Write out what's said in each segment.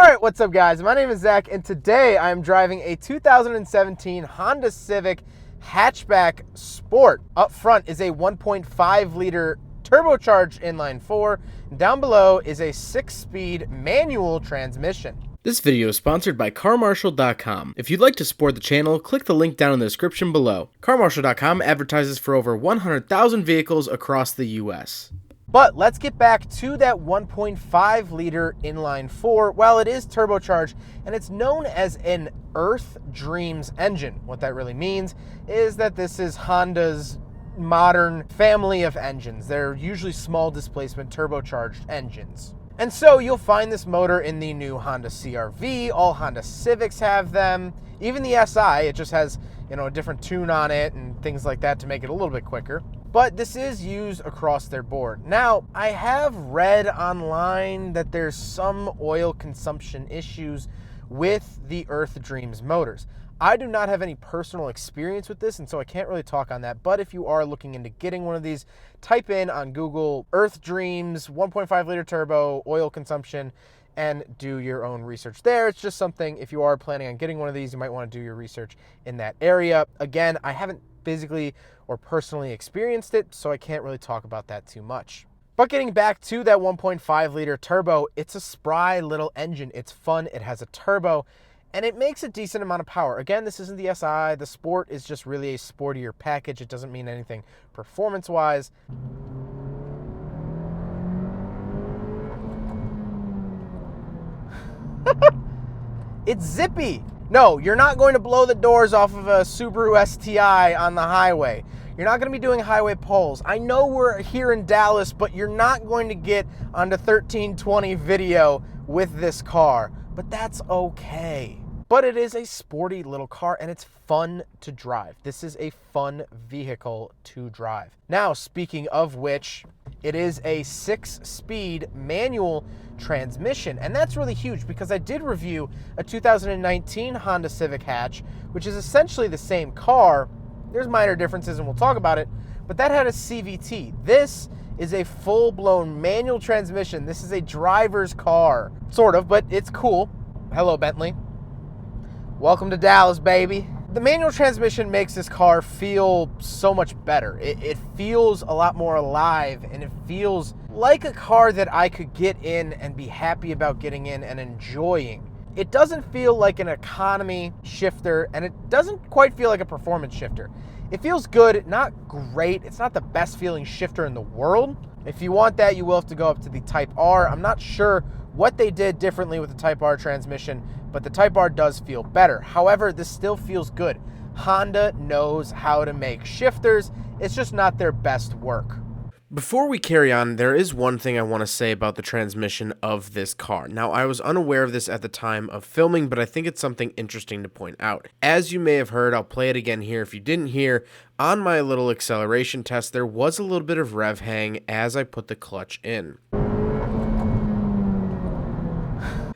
Alright, what's up guys? My name is Zach and today I'm driving a 2017 Honda Civic Hatchback Sport. Up front is a 1.5 liter turbocharged inline 4. Down below is a 6-speed manual transmission. This video is sponsored by CarMarshal.com. If you'd like to support the channel, click the link down in the description below. CarMarshal.com advertises for over 100,000 vehicles across the US. But let's get back to that 1.5 liter inline 4. Well, it is turbocharged and it's known as an Earth Dreams engine. What that really means is that this is Honda's modern family of engines. They're usually small displacement turbocharged engines. And so you'll find this motor in the new Honda CR-V. All Honda Civics have them. Even the SI, it just has, a different tune on it and things like that to make it a little bit quicker. But this is used across their board. Now, I have read online that there's some oil consumption issues with the Earth Dreams motors. I do not have any personal experience with this, and so I can't really talk on that. But if you are looking into getting one of these, type in on Google Earth Dreams 1.5 liter turbo oil consumption and do your own research there. It's just something, if you are planning on getting one of these, you might want to do your research in that area. Again, I haven't physically or personally experienced it, so I can't really talk about that too much. But getting back to that 1.5 liter turbo, it's a spry little engine. It's fun, it has a turbo, and it makes a decent amount of power. Again, this isn't the SI. The Sport is just really a sportier package. It doesn't mean anything performance-wise. It's zippy. No, you're not going to blow the doors off of a Subaru STI on the highway. You're not going to be doing highway pulls. I know we're here in Dallas, but you're not going to get onto 1320 video with this car. But that's okay. But it is a sporty little car and it's fun to drive. This is a fun vehicle to drive. Now, speaking of which, it is a 6-speed manual transmission, and that's really huge because I did review a 2019 Honda Civic Hatch, which is essentially the same car. There's minor differences and we'll talk about it, but that had a CVT. This is a full-blown manual transmission. This is a driver's car, sort of, but it's cool. Hello, Bentley. Welcome to Dallas, baby. The manual transmission makes this car feel so much better. It feels a lot more alive, and it feels like a car that I could get in and be happy about getting in and enjoying. It doesn't feel like an economy shifter, and it doesn't quite feel like a performance shifter. It feels good, not great. It's not the best feeling shifter in the world. If you want that, you will have to go up to the Type R. I'm not sure what they did differently with the Type R transmission, but the Type R does feel better. However, this still feels good. Honda knows how to make shifters. It's just not their best work. Before we carry on, there is one thing I want to say about the transmission of this car. Now, I was unaware of this at the time of filming, but I think it's something interesting to point out. As you may have heard, I'll play it again here if you didn't hear, on my little acceleration test, there was a little bit of rev hang as I put the clutch in.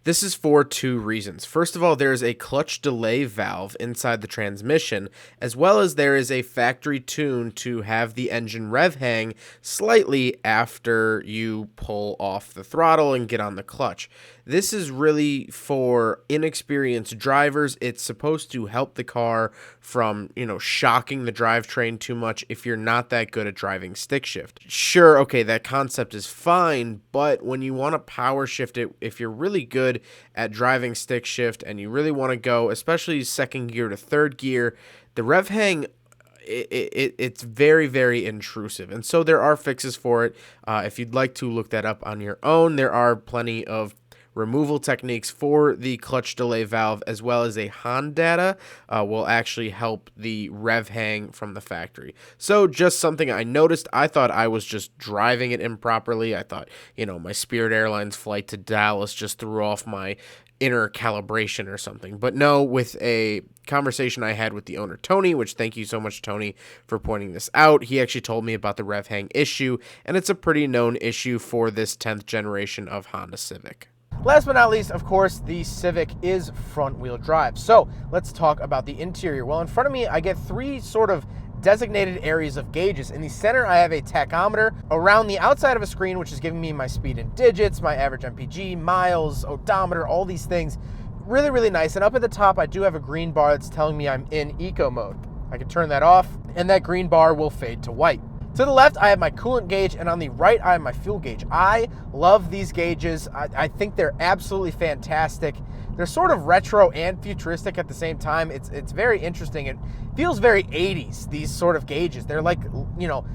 This is for two reasons. First of all, there is a clutch delay valve inside the transmission, as well as there is a factory tune to have the engine rev hang slightly after you pull off the throttle and get on the clutch. This is really for inexperienced drivers. It's supposed to help the car from, shocking the drivetrain too much if you're not that good at driving stick shift. Sure, okay, that concept is fine, but when you want to power shift it, if you're really good at driving stick shift and you really want to go, especially second gear to third gear, the rev hang, it's very, very intrusive. And so there are fixes for it. If you'd like to look that up on your own, there are plenty of removal techniques for the clutch delay valve, as well as a Honda will actually help the rev hang from the factory. So just something I noticed. I thought I was just driving it improperly. I thought, my Spirit Airlines flight to Dallas just threw off my inner calibration or something. But no, with a conversation I had with the owner, Tony, which thank you so much, Tony, for pointing this out. He actually told me about the rev hang issue, and it's a pretty known issue for this 10th generation of Honda Civic. Last but not least, of course, the Civic is front-wheel drive. So let's talk about the interior. Well, in front of me, I get three sort of designated areas of gauges. In the center, I have a tachometer around the outside of a screen, which is giving me my speed in digits, my average MPG, miles, odometer, all these things. Really, really nice. And up at the top, I do have a green bar that's telling me I'm in eco mode. I can turn that off, and that green bar will fade to white. To the left, I have my coolant gauge, and on the right, I have my fuel gauge. I love these gauges. I think they're absolutely fantastic. They're sort of retro and futuristic at the same time. It's very interesting. It feels very 80s, these sort of gauges. They're like, you know,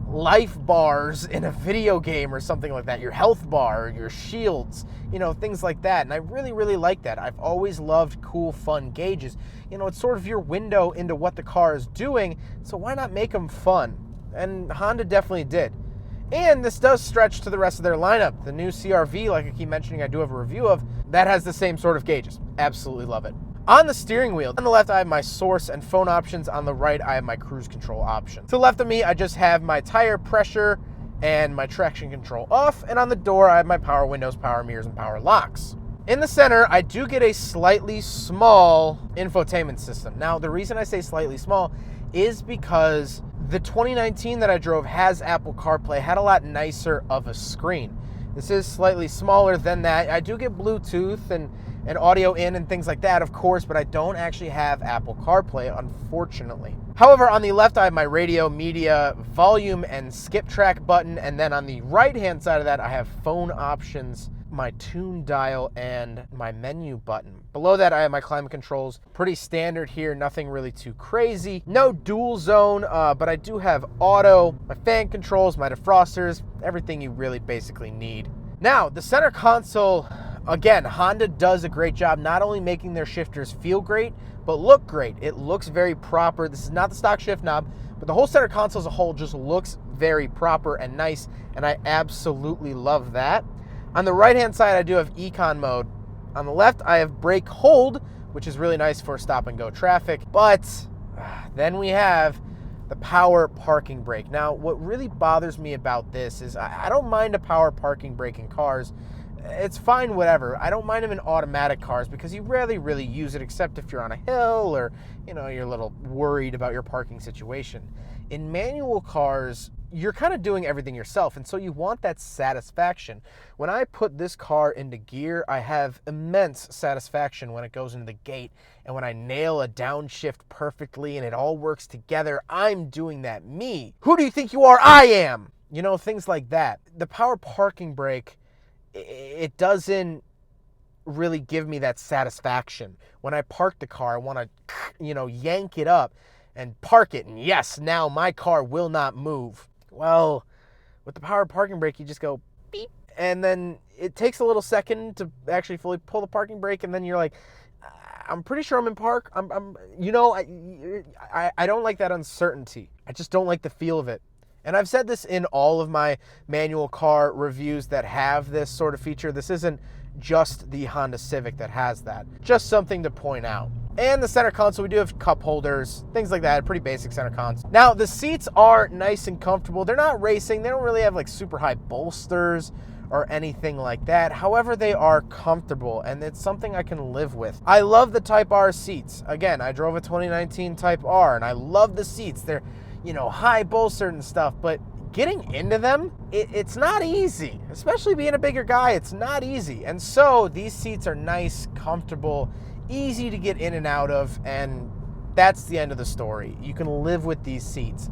life bars in a video game or something like that. Your health bar, your shields, you know, things like that. And I really, really like that. I've always loved cool, fun gauges. You know, it's sort of your window into what the car is doing, so why not make them fun? And Honda definitely did. And this does stretch to the rest of their lineup. The new CR-V, like I keep mentioning, I do have a review of, that has the same sort of gauges. Absolutely love it. On the steering wheel, on the left, I have my source and phone options. On the right, I have my cruise control options. To the left of me, I just have my tire pressure and my traction control off. And on the door, I have my power windows, power mirrors, and power locks. In the center, I do get a slightly small infotainment system. Now, the reason I say slightly small is because the 2019 that I drove has Apple CarPlay, had a lot nicer of a screen. This is slightly smaller than that. I do get Bluetooth and audio in and things like that, of course, but I don't actually have Apple CarPlay, unfortunately. However, on the left, I have my radio, media, volume, and skip track button, and then on the right-hand side of that, I have phone options, my tune dial, and my menu button. Below that, I have my climate controls. Pretty standard here, nothing really too crazy. No dual zone, but I do have auto, my fan controls, my defrosters, everything you really basically need. Now, the center console, again, Honda does a great job not only making their shifters feel great, but look great. It looks very proper. This is not the stock shift knob, but the whole center console as a whole just looks very proper and nice, and I absolutely love that. On the right-hand side, I do have Econ mode. On the left, I have brake hold, which is really nice for stop-and-go traffic. But then we have the power parking brake. Now, what really bothers me about this is I don't mind a power parking brake in cars. It's fine, whatever. I don't mind them in automatic cars because you rarely really use it except if you're on a hill or, you know, you're a little worried about your parking situation. In manual cars, you're kind of doing everything yourself, and so you want that satisfaction. When I put this car into gear, I have immense satisfaction when it goes into the gate, and when I nail a downshift perfectly and it all works together, I'm doing that. Me. Who do you think you are? I am. You know, things like that. The power parking brake, it doesn't really give me that satisfaction. When I park the car, I want to, you know, yank it up and park it, and yes, now my car will not move. Well, with the power parking brake, you just go beep, and then it takes a little second to actually fully pull the parking brake, and then you're like, I'm pretty sure I'm in park. You know, I don't like that uncertainty. I just don't like the feel of it. And I've said this in all of my manual car reviews that have this sort of feature. This isn't just the Honda Civic that has that. Just something to point out. And the center console, we do have cup holders, things like that, pretty basic center console. Now, the seats are nice and comfortable. They're not racing. They don't really have like super high bolsters or anything like that. However, they are comfortable, and it's something I can live with. I love the Type R seats. Again, I drove a 2019 Type R, and I love the seats. They're, you know, high bolstered and stuff, but getting into them, it's not easy. Especially being a bigger guy, it's not easy. And so these seats are nice, comfortable, easy to get in and out of, and that's the end of the story. You can live with these seats.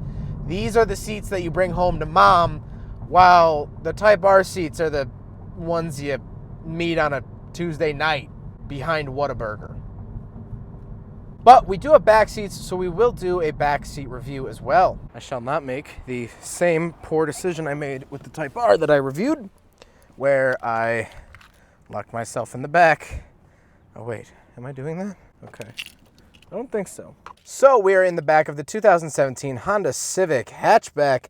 These are the seats that you bring home to mom, while the Type R seats are the ones you meet on a Tuesday night behind Whataburger. But we do have back seats, so we will do a back seat review as well. I shall not make the same poor decision I made with the Type R that I reviewed, where I locked myself in the back. Oh wait, am I doing that? Okay, I don't think so. So we are in the back of the 2017 Honda Civic Hatchback.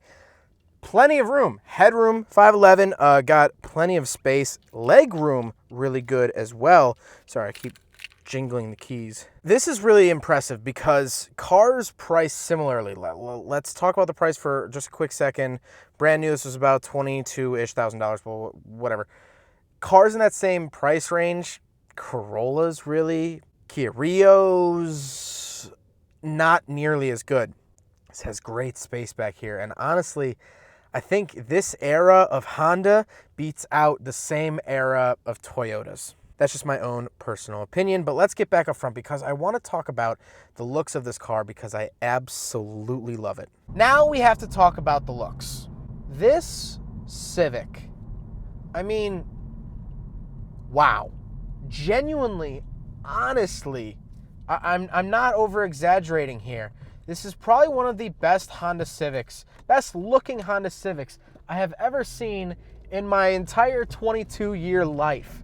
Plenty of room, headroom, 5'11", got plenty of space, leg room, really good as well. Sorry, I keep jingling the keys. This is really impressive because cars price similarly. Let's talk about the price for just a quick second. Brand new, this was about $22,000-ish, well, whatever. Cars in that same price range, Corollas really, Kia Rios, not nearly as good. This has great space back here. And honestly, I think this era of Honda beats out the same era of Toyotas. That's just my own personal opinion, but let's get back up front because I want to talk about the looks of this car because I absolutely love it. Now we have to talk about the looks. This Civic, I mean, wow. Genuinely, honestly, I'm not over-exaggerating here. This is probably one of the best looking Honda Civics I have ever seen in my entire 22-year life.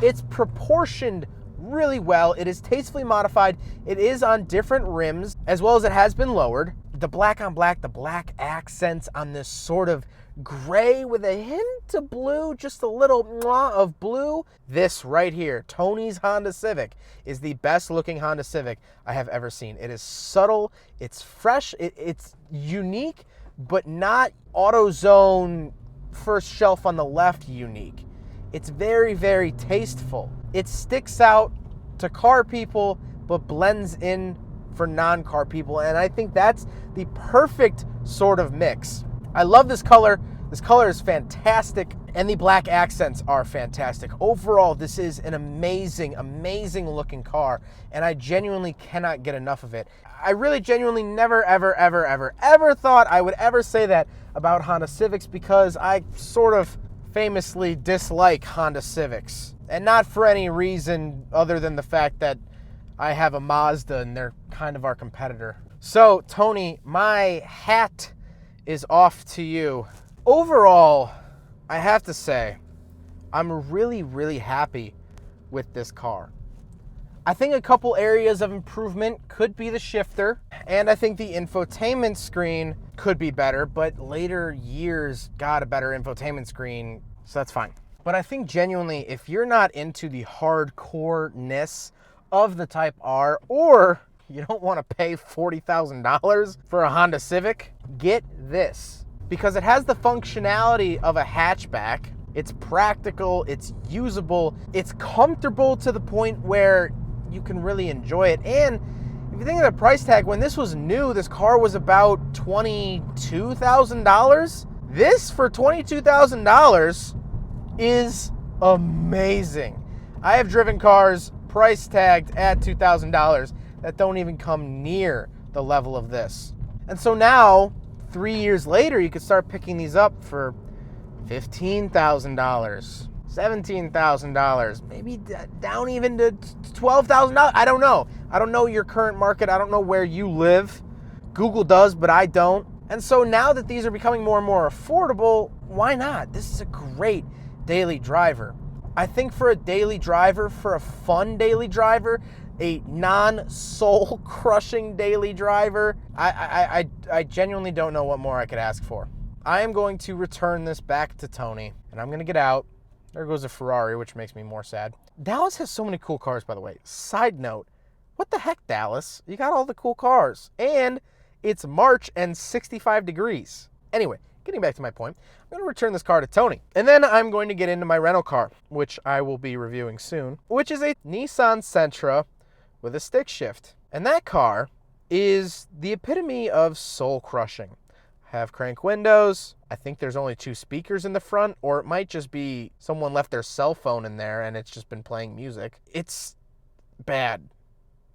It's proportioned really well. It is tastefully modified. It is on different rims, as well as it has been lowered. The black on black, the black accents on this sort of gray with a hint of blue, just a little mwah of blue. This right here, Tony's Honda Civic, is the best looking Honda Civic I have ever seen. It is subtle, it's fresh, it's unique, but not AutoZone first shelf on the left unique. It's very, very tasteful. It sticks out to car people, but blends in for non-car people. And I think that's the perfect sort of mix. I love this color. This color is fantastic. And the black accents are fantastic. Overall, this is an amazing, amazing looking car. And I genuinely cannot get enough of it. I really genuinely never, ever thought I would ever say that about Honda Civics because I sort of famously dislike Honda Civics, and not for any reason other than the fact that I have a Mazda and they're kind of our competitor. So, Tony, my hat is off to you. Overall, I have to say, I'm really, really happy with this car. I think a couple areas of improvement could be the shifter, and I think the infotainment screen could be better, but later years got a better infotainment screen, so that's fine. But I think genuinely, if you're not into the hardcore-ness of the Type R, or you don't want to pay $40,000 for a Honda Civic, get this. Because it has the functionality of a hatchback. It's practical, it's usable, it's comfortable to the point where you can really enjoy it. And if you think of the price tag, when this was new, this car was about $22,000. This for $22,000 is amazing. I have driven cars price tagged at $2,000 that don't even come near the level of this. And so now, 3 years later, you could start picking these up for $15,000. $17,000, maybe down even to $12,000. I don't know. I don't know your current market. I don't know where you live. Google does, but I don't. And so now that these are becoming more and more affordable, why not? This is a great daily driver. I think for a daily driver, for a fun daily driver, a non-soul crushing daily driver, I genuinely don't know what more I could ask for. I am going to return this back to Tony, and I'm going to get out. There goes a Ferrari, which makes me more sad. Dallas has so many cool cars, by the way. Side note, what the heck, Dallas? You got all the cool cars. And it's March and 65 degrees. Anyway, getting back to my point, I'm going to return this car to Tony. And then I'm going to get into my rental car, which I will be reviewing soon, which is a Nissan Sentra with a stick shift. And that car is the epitome of soul crushing. Have crank windows. I think there's only 2 speakers in the front, or it might just be someone left their cell phone in there and it's just been playing music. It's bad.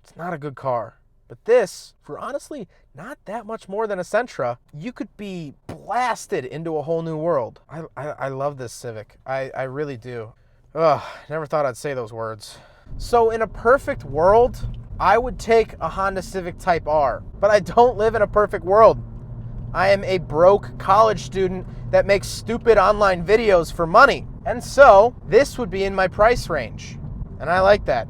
It's not a good car. But this, for honestly not that much more than a Sentra, you could be blasted into a whole new world. I love this Civic. I really do. Ugh, never thought I'd say those words. So in a perfect world, I would take a Honda Civic Type R, but I don't live in a perfect world. I am a broke college student that makes stupid online videos for money. And so this would be in my price range. And I like that.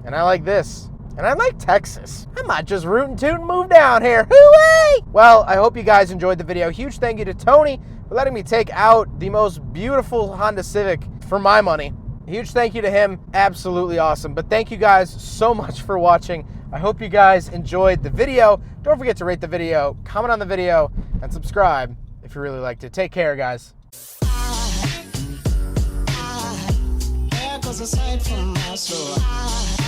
And I like this. And I like Texas. I'm not just rootin' tootin' move down here. Hooray! Well, I hope you guys enjoyed the video. Huge thank you to Tony for letting me take out the most beautiful Honda Civic for my money. Huge thank you to him. Absolutely awesome. But thank you guys so much for watching. I hope you guys enjoyed the video. Don't forget to rate the video, comment on the video, and subscribe if you really liked it. Take care, guys. Aside from my soul.